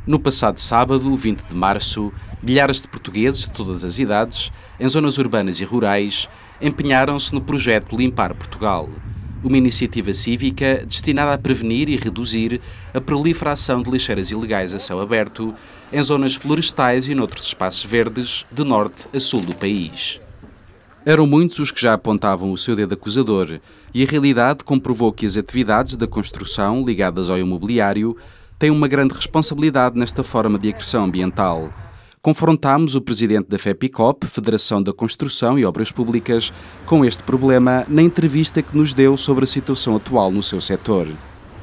No passado sábado, 20 de março, milhares de portugueses de todas as idades, em zonas urbanas e rurais, empenharam-se no projeto Limpar Portugal, uma iniciativa cívica destinada a prevenir e reduzir a proliferação de lixeiras ilegais a céu aberto em zonas florestais e noutros espaços verdes, de norte a sul do país. Eram muitos os que já apontavam o seu dedo acusador e a realidade comprovou que as atividades da construção ligadas ao imobiliário têm uma grande responsabilidade nesta forma de agressão ambiental. Confrontámos o presidente da FEPICOP, Federação da Construção e Obras Públicas, com este problema na entrevista que nos deu sobre a situação atual no seu setor.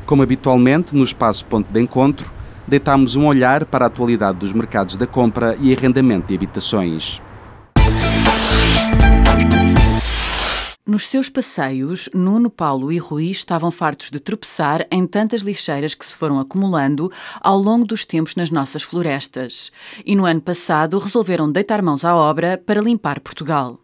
Como habitualmente, no espaço Ponto de Encontro, deitámos um olhar para a atualidade dos mercados da compra e arrendamento de habitações. Nos seus passeios, Nuno, Paulo e Rui estavam fartos de tropeçar em tantas lixeiras que se foram acumulando ao longo dos tempos nas nossas florestas. E no ano passado resolveram deitar mãos à obra para limpar Portugal.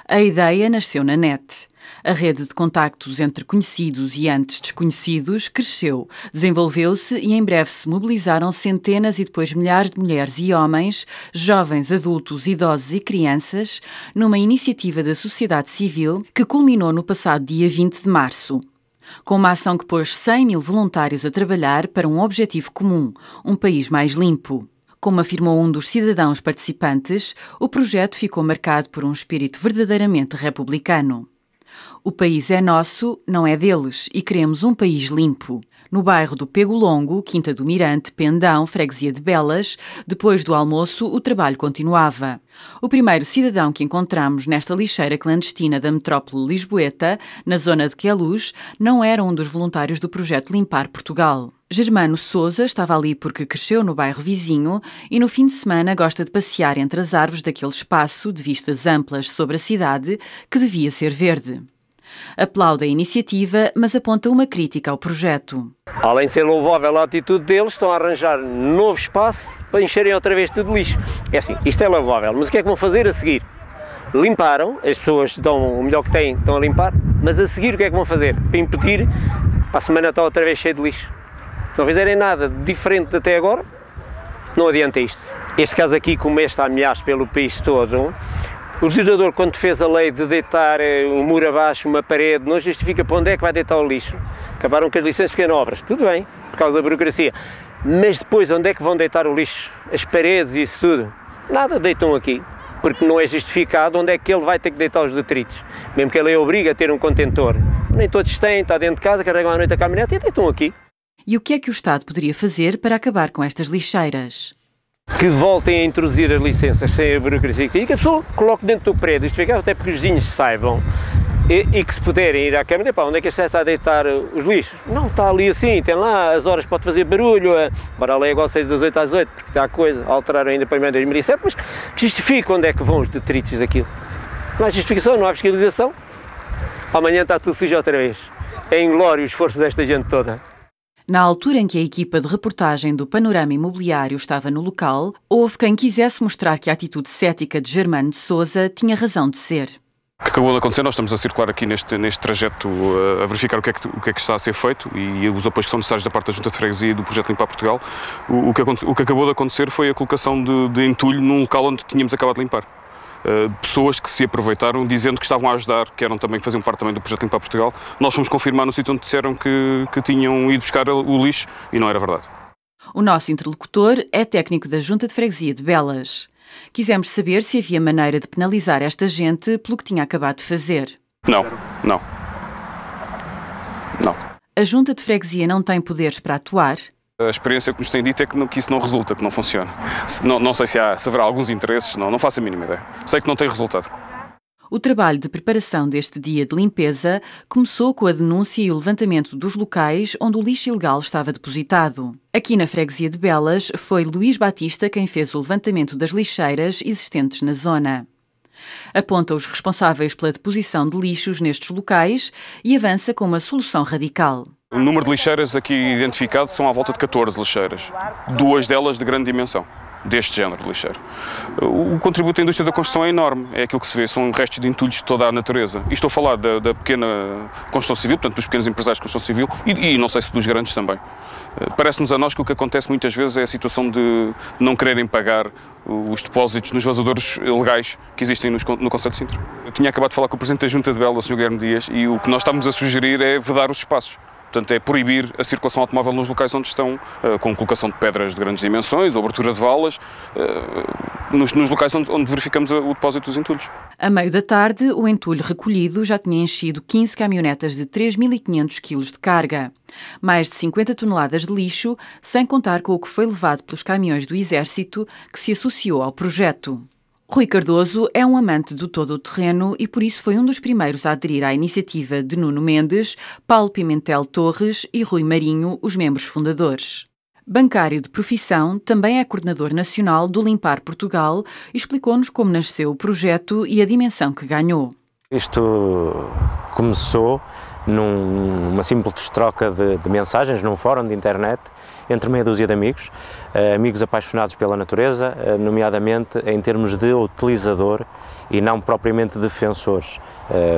A ideia nasceu na net. A rede de contactos entre conhecidos e antes desconhecidos cresceu, desenvolveu-se e em breve se mobilizaram centenas e depois milhares de mulheres e homens, jovens, adultos, idosos e crianças, numa iniciativa da sociedade civil que culminou no passado dia 20 de março. Com uma ação que pôs 100 mil voluntários a trabalhar para um objetivo comum, um país mais limpo. Como afirmou um dos cidadãos participantes, o projeto ficou marcado por um espírito verdadeiramente republicano. O país é nosso, não é deles, e queremos um país limpo. No bairro do Pego Longo, Quinta do Mirante, Pendão, freguesia de Belas, depois do almoço, o trabalho continuava. O primeiro cidadão que encontramos nesta lixeira clandestina da metrópole lisboeta, na zona de Queluz, não era um dos voluntários do projeto Limpar Portugal. Germano Sousa estava ali porque cresceu no bairro vizinho e no fim de semana gosta de passear entre as árvores daquele espaço de vistas amplas sobre a cidade que devia ser verde. Aplaude a iniciativa, mas aponta uma crítica ao projeto. Além de ser louvável a atitude deles, estão a arranjar novo espaço para encherem outra vez tudo de lixo. É assim, isto é louvável, mas o que é que vão fazer a seguir? Limparam, as pessoas dão o melhor que têm, estão a limpar, mas a seguir o que é que vão fazer? Para impedir, para a semana está outra vez cheio de lixo. Se não fizerem nada diferente até agora, não adianta isto. Este caso aqui, como este há milhares pelo país todo, o legislador, quando fez a lei de deitar um muro abaixo, uma parede, não justifica para onde é que vai deitar o lixo. Acabaram com as licenças de pequenas obras, tudo bem, por causa da burocracia. Mas depois, onde é que vão deitar o lixo? As paredes e isso tudo? Nada, deitam aqui, porque não é justificado onde é que ele vai ter que deitar os detritos. Mesmo que a lei obriga a ter um contentor. Nem todos têm, está dentro de casa, carregam à noite a caminhonete e deitam aqui. E o que é que o Estado poderia fazer para acabar com estas lixeiras? Que voltem a introduzir as licenças sem a burocracia que tem e que a pessoa coloque dentro do prédio, justificado até porque os vizinhos saibam e que se puderem ir à Câmara, onde é que este está a deitar os lixos? Não, está ali assim, tem lá, as horas pode fazer barulho, embora a lei é igual 6 das 8 às 8, porque está a coisa, alteraram ainda para o 2007, mas justifica onde é que vão os detritos daquilo. Não há justificação, não há fiscalização, amanhã está tudo sujo outra vez. É inglório o esforço desta gente toda. Na altura em que a equipa de reportagem do Panorama Imobiliário estava no local, houve quem quisesse mostrar que a atitude cética de Germano de Sousa tinha razão de ser. O que acabou de acontecer, nós estamos a circular aqui neste trajeto a verificar o que é que está a ser feito e os apoios que são necessários da parte da Junta de Freguesia e do projeto Limpar Portugal. O que acabou de acontecer foi a colocação de entulho num local onde tínhamos acabado de limpar. Pessoas que se aproveitaram dizendo que estavam a ajudar, que faziam parte também do projeto Limpar Portugal. Nós fomos confirmar no sítio onde disseram que tinham ido buscar o lixo e não era verdade. O nosso interlocutor é técnico da Junta de Freguesia de Belas. Quisemos saber se havia maneira de penalizar esta gente pelo que tinha acabado de fazer. Não. A Junta de Freguesia não tem poderes para atuar? A experiência que nos tem dito é que isso não resulta, que não funciona. Não sei se haverá alguns interesses, não faço a mínima ideia. Sei que não tem resultado. O trabalho de preparação deste dia de limpeza começou com a denúncia e o levantamento dos locais onde o lixo ilegal estava depositado. Aqui na freguesia de Belas foi Luís Batista quem fez o levantamento das lixeiras existentes na zona. Aponta os responsáveis pela deposição de lixos nestes locais e avança com uma solução radical. O número de lixeiras aqui identificado são à volta de 14 lixeiras, 2 delas de grande dimensão. deste género de lixeira. O contributo da indústria da construção é enorme, é aquilo que se vê, são restos de entulhos de toda a natureza. E estou a falar da pequena construção civil, portanto dos pequenos empresários de construção civil e não sei se dos grandes também. Parece-nos a nós que o que acontece muitas vezes é a situação de não quererem pagar os depósitos nos vazadores legais que existem no Concelho de Sintra. Eu tinha acabado de falar com o Presidente da Junta de Belda, o Sr. Guilherme Dias, e o que nós estamos a sugerir é vedar os espaços. Portanto, é proibir a circulação automóvel nos locais onde estão, com colocação de pedras de grandes dimensões, ou abertura de valas, nos locais onde verificamos o depósito dos entulhos. A meio da tarde, o entulho recolhido já tinha enchido 15 caminhonetas de 3.500 kg de carga. Mais de 50 toneladas de lixo, sem contar com o que foi levado pelos caminhões do Exército, que se associou ao projeto. Rui Cardoso é um amante do todo o terreno e por isso foi um dos primeiros a aderir à iniciativa de Nuno Mendes, Paulo Pimentel Torres e Rui Marinho, os membros fundadores. Bancário de profissão, também é coordenador nacional do Limpar Portugal e explicou-nos como nasceu o projeto e a dimensão que ganhou. Isto começou numa simples troca de mensagens num fórum de internet entre meia dúzia de amigos, amigos apaixonados pela natureza, nomeadamente em termos de utilizador e não propriamente defensores.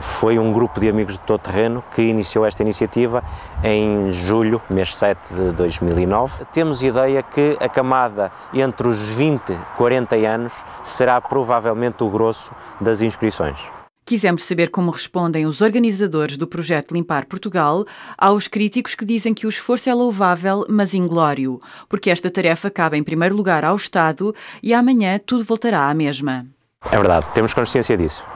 Foi um grupo de amigos de todo terreno que iniciou esta iniciativa em julho, mês 7 de 2009. Temos ideia que a camada entre os 20 e 40 anos será provavelmente o grosso das inscrições. Quisemos saber como respondem os organizadores do projeto Limpar Portugal aos críticos que dizem que o esforço é louvável, mas inglório, porque esta tarefa cabe em primeiro lugar ao Estado e amanhã tudo voltará à mesma. É verdade, temos consciência disso,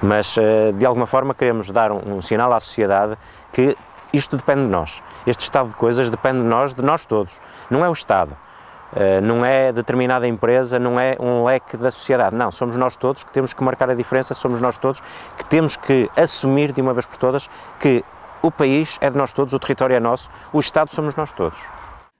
mas de alguma forma queremos dar um sinal à sociedade que isto depende de nós. Este estado de coisas depende de nós todos, não é o Estado. Não é determinada empresa, não é um leque da sociedade, não, somos nós todos que temos que marcar a diferença, somos nós todos que temos que assumir de uma vez por todas que o país é de nós todos, o território é nosso, o Estado somos nós todos.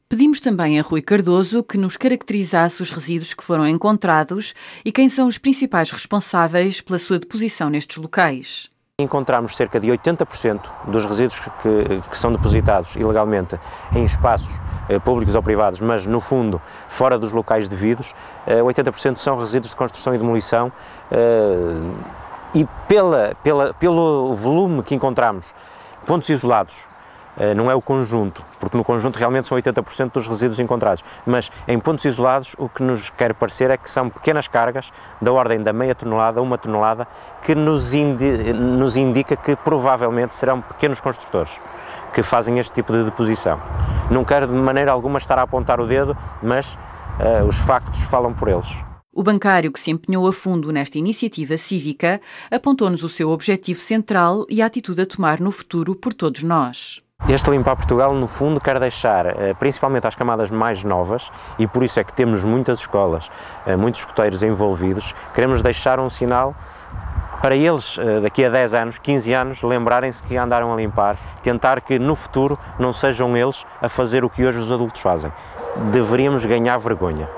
Pedimos também a Rui Cardoso que nos caracterizasse os resíduos que foram encontrados e quem são os principais responsáveis pela sua deposição nestes locais. Encontramos cerca de 80% dos resíduos que são depositados ilegalmente em espaços públicos ou privados, mas no fundo fora dos locais devidos. 80% são resíduos de construção e demolição e pelo volume que encontramos, pontos isolados, não é o conjunto, porque no conjunto realmente são 80% dos resíduos encontrados, mas em pontos isolados o que nos quer parecer é que são pequenas cargas da ordem da meia tonelada a 1 tonelada que nos indica que provavelmente serão pequenos construtores que fazem este tipo de deposição. Não quero de maneira alguma estar a apontar o dedo, mas os factos falam por eles. O bancário que se empenhou a fundo nesta iniciativa cívica apontou-nos o seu objetivo central e a atitude a tomar no futuro por todos nós. Este Limpar Portugal, no fundo, quer deixar, principalmente às camadas mais novas, e por isso é que temos muitas escolas, muitos escoteiros envolvidos, queremos deixar um sinal para eles, daqui a 10 anos, 15 anos, lembrarem-se que andaram a limpar, tentar que no futuro não sejam eles a fazer o que hoje os adultos fazem. Deveríamos ganhar vergonha.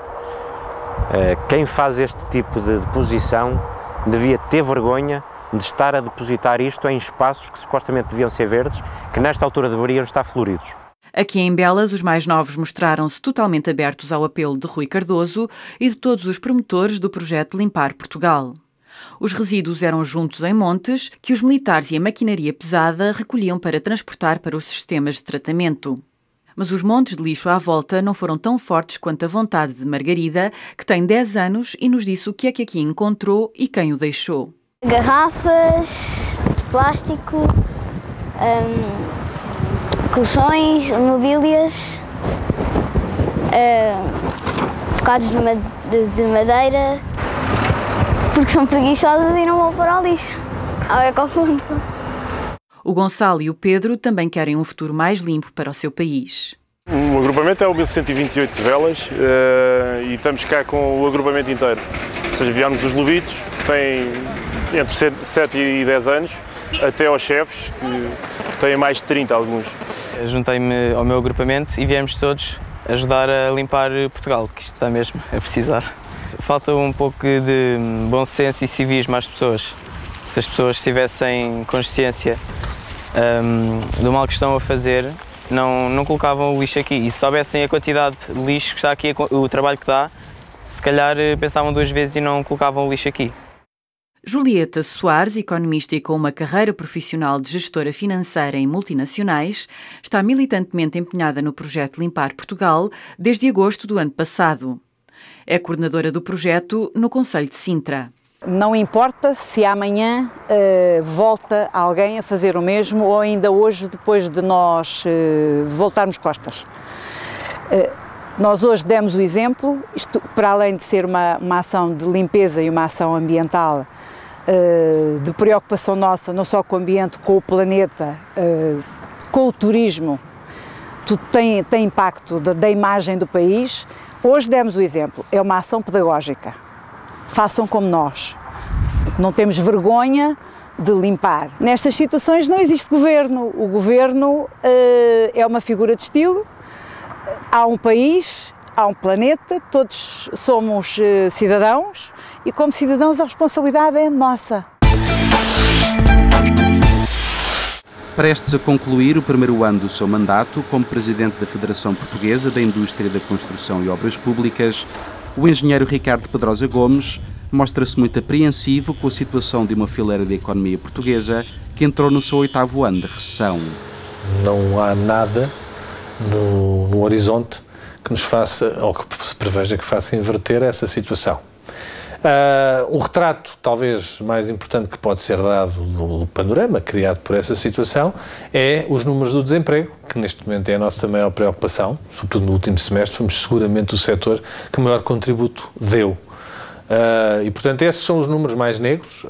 Quem faz este tipo de deposição devia ter vergonha de estar a depositar isto em espaços que supostamente deviam ser verdes, que nesta altura deveriam estar floridos. Aqui em Belas, os mais novos mostraram-se totalmente abertos ao apelo de Rui Cardoso e de todos os promotores do projeto Limpar Portugal. Os resíduos eram juntos em montes que os militares e a maquinaria pesada recolhiam para transportar para os sistemas de tratamento. Mas os montes de lixo à volta não foram tão fortes quanto a vontade de Margarida, que tem 10 anos e nos disse o que é que aqui encontrou e quem o deixou. Garrafas de plástico, colchões, mobílias, bocados de madeira, porque são preguiçosas e não vão para o lixo, ao ecoponto. O Gonçalo e o Pedro também querem um futuro mais limpo para o seu país. O agrupamento é o 1128 de Velas e estamos cá com o agrupamento inteiro. Ou seja, viemos os lobitos, que têm entre 7 e 10 anos, até aos chefes, que têm mais de 30 alguns. Juntei-me ao meu agrupamento e viemos todos ajudar a limpar Portugal, que isto está mesmo a precisar. Falta um pouco de bom senso e civismo às pessoas. Se as pessoas tivessem consciência do mal que estão a fazer, não colocavam o lixo aqui. E se soubessem a quantidade de lixo que está aqui, o trabalho que dá, se calhar pensavam duas vezes e não colocavam o lixo aqui. Julieta Soares, economista e com uma carreira profissional de gestora financeira em multinacionais, está militantemente empenhada no projeto Limpar Portugal desde agosto do ano passado. É coordenadora do projeto no concelho de Sintra. Não importa se amanhã volta alguém a fazer o mesmo ou ainda hoje, depois de nós voltarmos costas. Nós hoje demos o exemplo, isto para além de ser uma ação de limpeza e uma ação ambiental, de preocupação nossa, não só com o ambiente, com o planeta, com o turismo, tudo tem impacto da imagem do país. Hoje demos o exemplo, é uma ação pedagógica. Façam como nós. Não temos vergonha de limpar. Nestas situações não existe governo. O governo é uma figura de estilo. Há um país, há um planeta, todos somos cidadãos e como cidadãos a responsabilidade é nossa. Prestes a concluir o primeiro ano do seu mandato como Presidente da Federação Portuguesa da Indústria da Construção e Obras Públicas, o engenheiro Ricardo Pedrosa Gomes mostra-se muito apreensivo com a situação de uma fileira da economia portuguesa que entrou no seu 8º ano de recessão. Não há nada no horizonte que nos faça, ou que se preveja que faça inverter essa situação. O retrato, talvez, mais importante que pode ser dado no panorama criado por essa situação é os números do desemprego, que neste momento é a nossa maior preocupação, sobretudo no último semestre, fomos seguramente o setor que maior contributo deu. E, portanto, esses são os números mais negros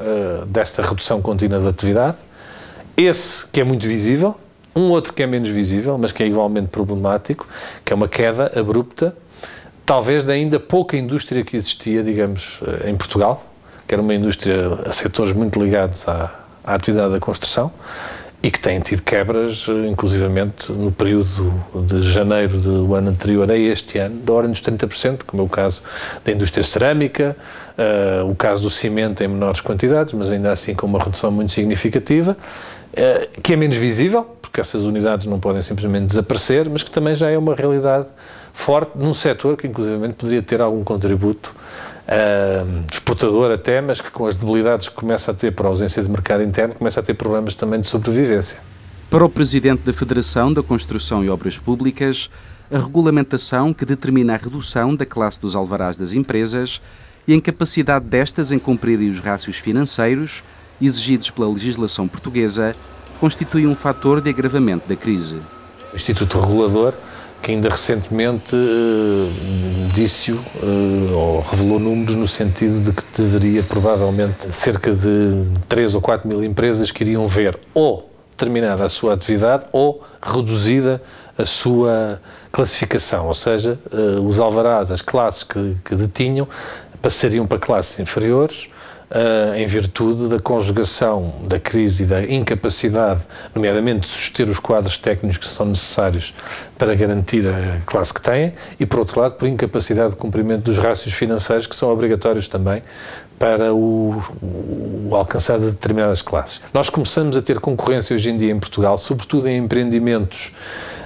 desta redução contínua da atividade. Esse que é muito visível, um outro que é menos visível, mas que é igualmente problemático, que é uma queda abrupta, talvez da ainda pouca indústria que existia, digamos, em Portugal, que era uma indústria a setores muito ligados à atividade da construção e que tem tido quebras, inclusivamente no período de janeiro do ano anterior a este ano, da ordem dos 30%, como é o caso da indústria cerâmica, o caso do cimento em menores quantidades, mas ainda assim com uma redução muito significativa, que é menos visível, porque essas unidades não podem simplesmente desaparecer, mas que também já é uma realidade forte num setor que inclusivamente poderia ter algum contributo exportador até, mas que com as debilidades que começa a ter por ausência de mercado interno, começa a ter problemas também de sobrevivência. Para o Presidente da Federação da Construção e Obras Públicas, a regulamentação que determina a redução da classe dos alvarás das empresas e a incapacidade destas em cumprirem os rácios financeiros exigidos pela legislação portuguesa constitui um fator de agravamento da crise. O Instituto Regulador, que ainda recentemente disse-o ou revelou números no sentido de que deveria provavelmente cerca de 3 ou 4 mil empresas que iriam ver ou terminada a sua atividade ou reduzida a sua classificação, ou seja, os alvarás, as classes que detinham passariam para classes inferiores, em virtude da conjugação da crise e da incapacidade, nomeadamente de suster os quadros técnicos que são necessários para garantir a classe que têm e, por outro lado, por incapacidade de cumprimento dos rácios financeiros que são obrigatórios também para o alcançar de determinadas classes. Nós começamos a ter concorrência hoje em dia em Portugal, sobretudo em empreendimentos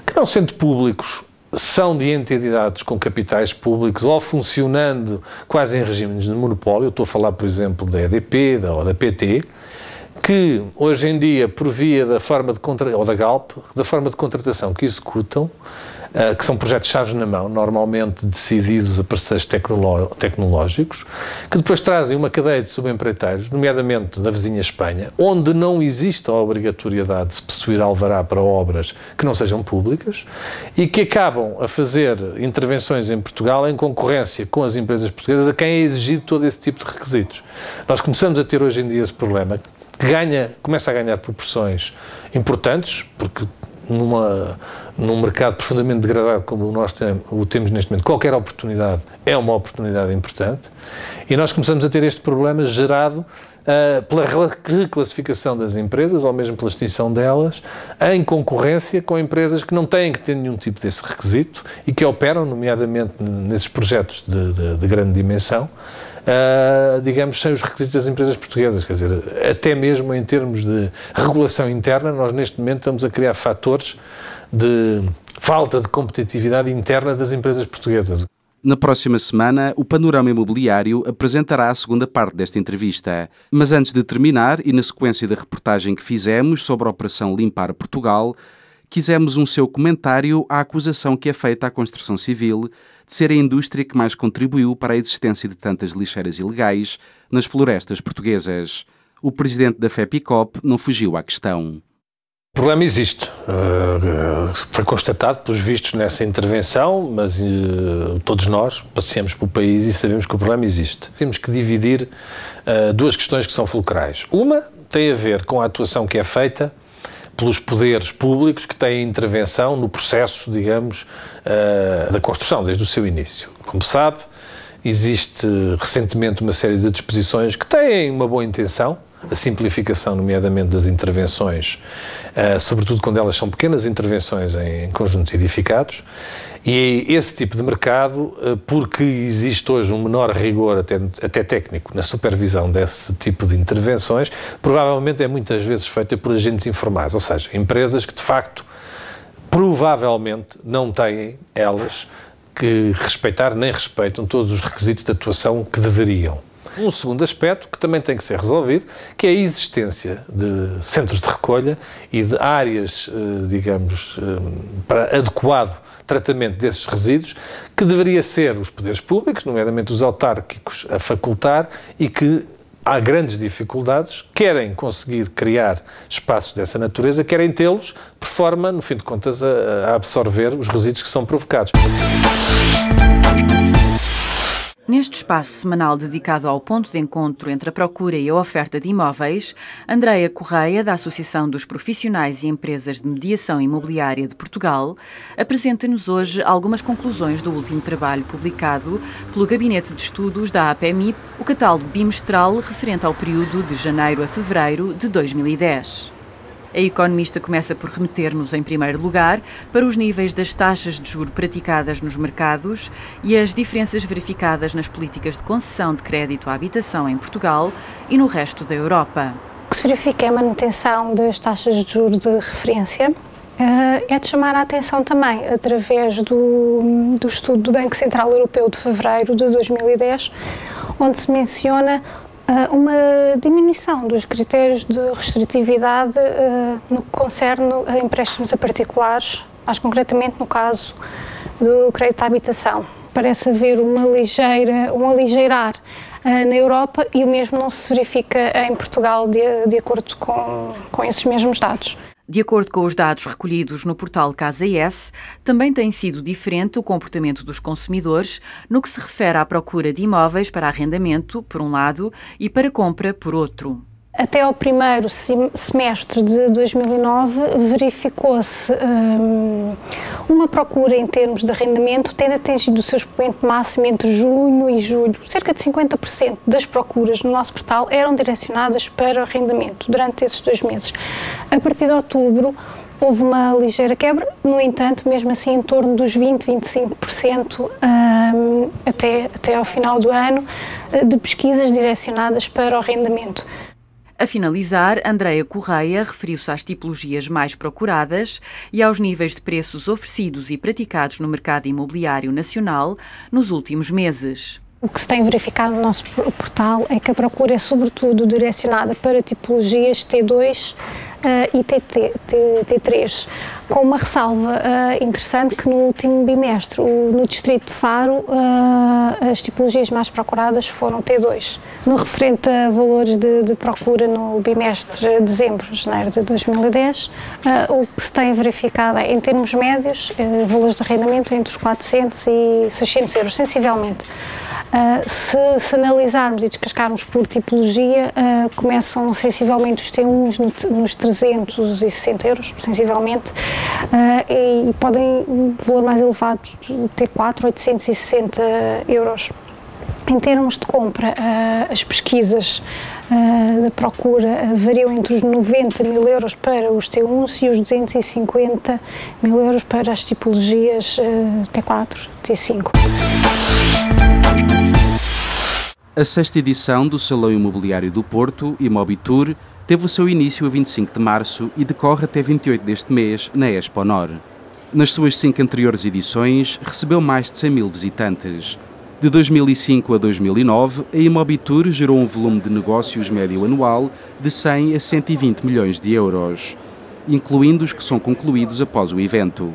que, não sendo públicos, são de entidades com capitais públicos ou funcionando quase em regimes de monopólio. Eu estou a falar, por exemplo, da EDP ou da PT, que hoje em dia, por via da forma de ou da Galp, da forma de contratação que executam, que são projetos chaves na mão, normalmente decididos a parceiros tecnológicos, que depois trazem uma cadeia de subempreiteiros, nomeadamente da vizinha Espanha, onde não existe a obrigatoriedade de se possuir alvará para obras que não sejam públicas e que acabam a fazer intervenções em Portugal em concorrência com as empresas portuguesas a quem é exigido todo esse tipo de requisitos. Nós começamos a ter hoje em dia esse problema, que começa a ganhar proporções importantes, porque num mercado profundamente degradado como nós temos neste momento, qualquer oportunidade é uma oportunidade importante e nós começamos a ter este problema gerado pela reclassificação das empresas ou mesmo pela extinção delas em concorrência com empresas que não têm que ter nenhum tipo desse requisito e que operam, nomeadamente nesses projetos de grande dimensão, digamos, sem os requisitos das empresas portuguesas, quer dizer, até mesmo em termos de regulação interna, nós neste momento estamos a criar fatores de falta de competitividade interna das empresas portuguesas. Na próxima semana, o Panorama Imobiliário apresentará a segunda parte desta entrevista. Mas antes de terminar, e na sequência da reportagem que fizemos sobre a Operação Limpar Portugal, quisemos um seu comentário à acusação que é feita à construção civil de ser a indústria que mais contribuiu para a existência de tantas lixeiras ilegais nas florestas portuguesas. O presidente da FEPICOP não fugiu à questão. O problema existe, foi constatado pelos vistos nessa intervenção, mas todos nós passeamos pelo país e sabemos que o problema existe. Temos que dividir duas questões que são fulcrais. Uma tem a ver com a atuação que é feita pelos poderes públicos que têm intervenção no processo, digamos, da construção, desde o seu início. Como sabe, existe recentemente uma série de disposições que têm uma boa intenção, a simplificação, nomeadamente, das intervenções, sobretudo quando elas são pequenas intervenções em conjuntos edificados, e esse tipo de mercado, porque existe hoje um menor rigor, até técnico, na supervisão desse tipo de intervenções, provavelmente é muitas vezes feita por agentes informais, ou seja, empresas que, de facto, provavelmente não têm, elas, que respeitar nem respeitam todos os requisitos de atuação que deveriam. Um segundo aspecto que também tem que ser resolvido, que é a existência de centros de recolha e de áreas, digamos, para adequado tratamento desses resíduos, que deveria ser os poderes públicos, nomeadamente os autárquicos, a facultar, e que há grandes dificuldades, querem conseguir criar espaços dessa natureza, querem tê-los, por forma, no fim de contas, a absorver os resíduos que são provocados. Neste espaço semanal dedicado ao ponto de encontro entre a procura e a oferta de imóveis, Andreia Correia, da Associação dos Profissionais e Empresas de Mediação Imobiliária de Portugal, apresenta-nos hoje algumas conclusões do último trabalho publicado pelo Gabinete de Estudos da APMIP, o catálogo bimestral referente ao período de janeiro a fevereiro de 2010. A economista começa por remeter-nos, em primeiro lugar, para os níveis das taxas de juros praticadas nos mercados e as diferenças verificadas nas políticas de concessão de crédito à habitação em Portugal e no resto da Europa. O que se verifica é a manutenção das taxas de juros de referência. É de chamar a atenção também, através do estudo do Banco Central Europeu de fevereiro de 2010, onde se menciona uma diminuição dos critérios de restritividade no que concerne a empréstimos a particulares, mais concretamente no caso do crédito à habitação. Parece haver um aligeirar na Europa e o mesmo não se verifica em Portugal de acordo com esses mesmos dados. De acordo com os dados recolhidos no portal Casa IS, também tem sido diferente o comportamento dos consumidores no que se refere à procura de imóveis para arrendamento, por um lado, e para compra, por outro. Até ao primeiro semestre de 2009, verificou-se uma procura em termos de arrendamento tendo atingido o seu expoente máximo entre junho e julho. Cerca de 50% das procuras no nosso portal eram direcionadas para arrendamento durante esses 2 meses. A partir de outubro, houve uma ligeira quebra, no entanto, mesmo assim, em torno dos 20-25% até ao final do ano, de pesquisas direcionadas para o arrendamento. A finalizar, Andreia Correia referiu-se às tipologias mais procuradas e aos níveis de preços oferecidos e praticados no mercado imobiliário nacional nos últimos meses. O que se tem verificado no nosso portal é que a procura é sobretudo direcionada para tipologias T2 e T3, com uma ressalva interessante que no último bimestre, no distrito de Faro, as tipologias mais procuradas foram T2. No referente a valores de procura no bimestre de dezembro-janeiro de 2010, o que se tem verificado é, em termos médios, valores de arrendamento entre os 400 e 600 euros, sensivelmente. Se analisarmos e descascarmos por tipologia, começam sensivelmente os T1s nos 360 euros, sensivelmente, e podem, valor mais elevado, T4, 860 euros. Em termos de compra, as pesquisas da procura variam entre os 90 mil euros para os T1s e os 250 mil euros para as tipologias T4, T5. A 6ª edição do Salão Imobiliário do Porto, Imobitur, teve o seu início a 25 de março e decorre até 28 deste mês na Exponor. Nas suas 5 anteriores edições, recebeu mais de 100 mil visitantes. De 2005 a 2009, a Imobitur gerou um volume de negócios médio anual de 100 a 120 milhões de euros, incluindo os que são concluídos após o evento.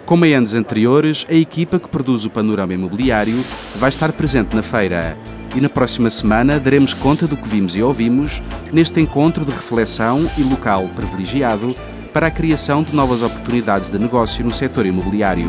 Como em anos anteriores, a equipa que produz o panorama imobiliário vai estar presente na feira e na próxima semana daremos conta do que vimos e ouvimos neste encontro de reflexão e local privilegiado para a criação de novas oportunidades de negócio no setor imobiliário.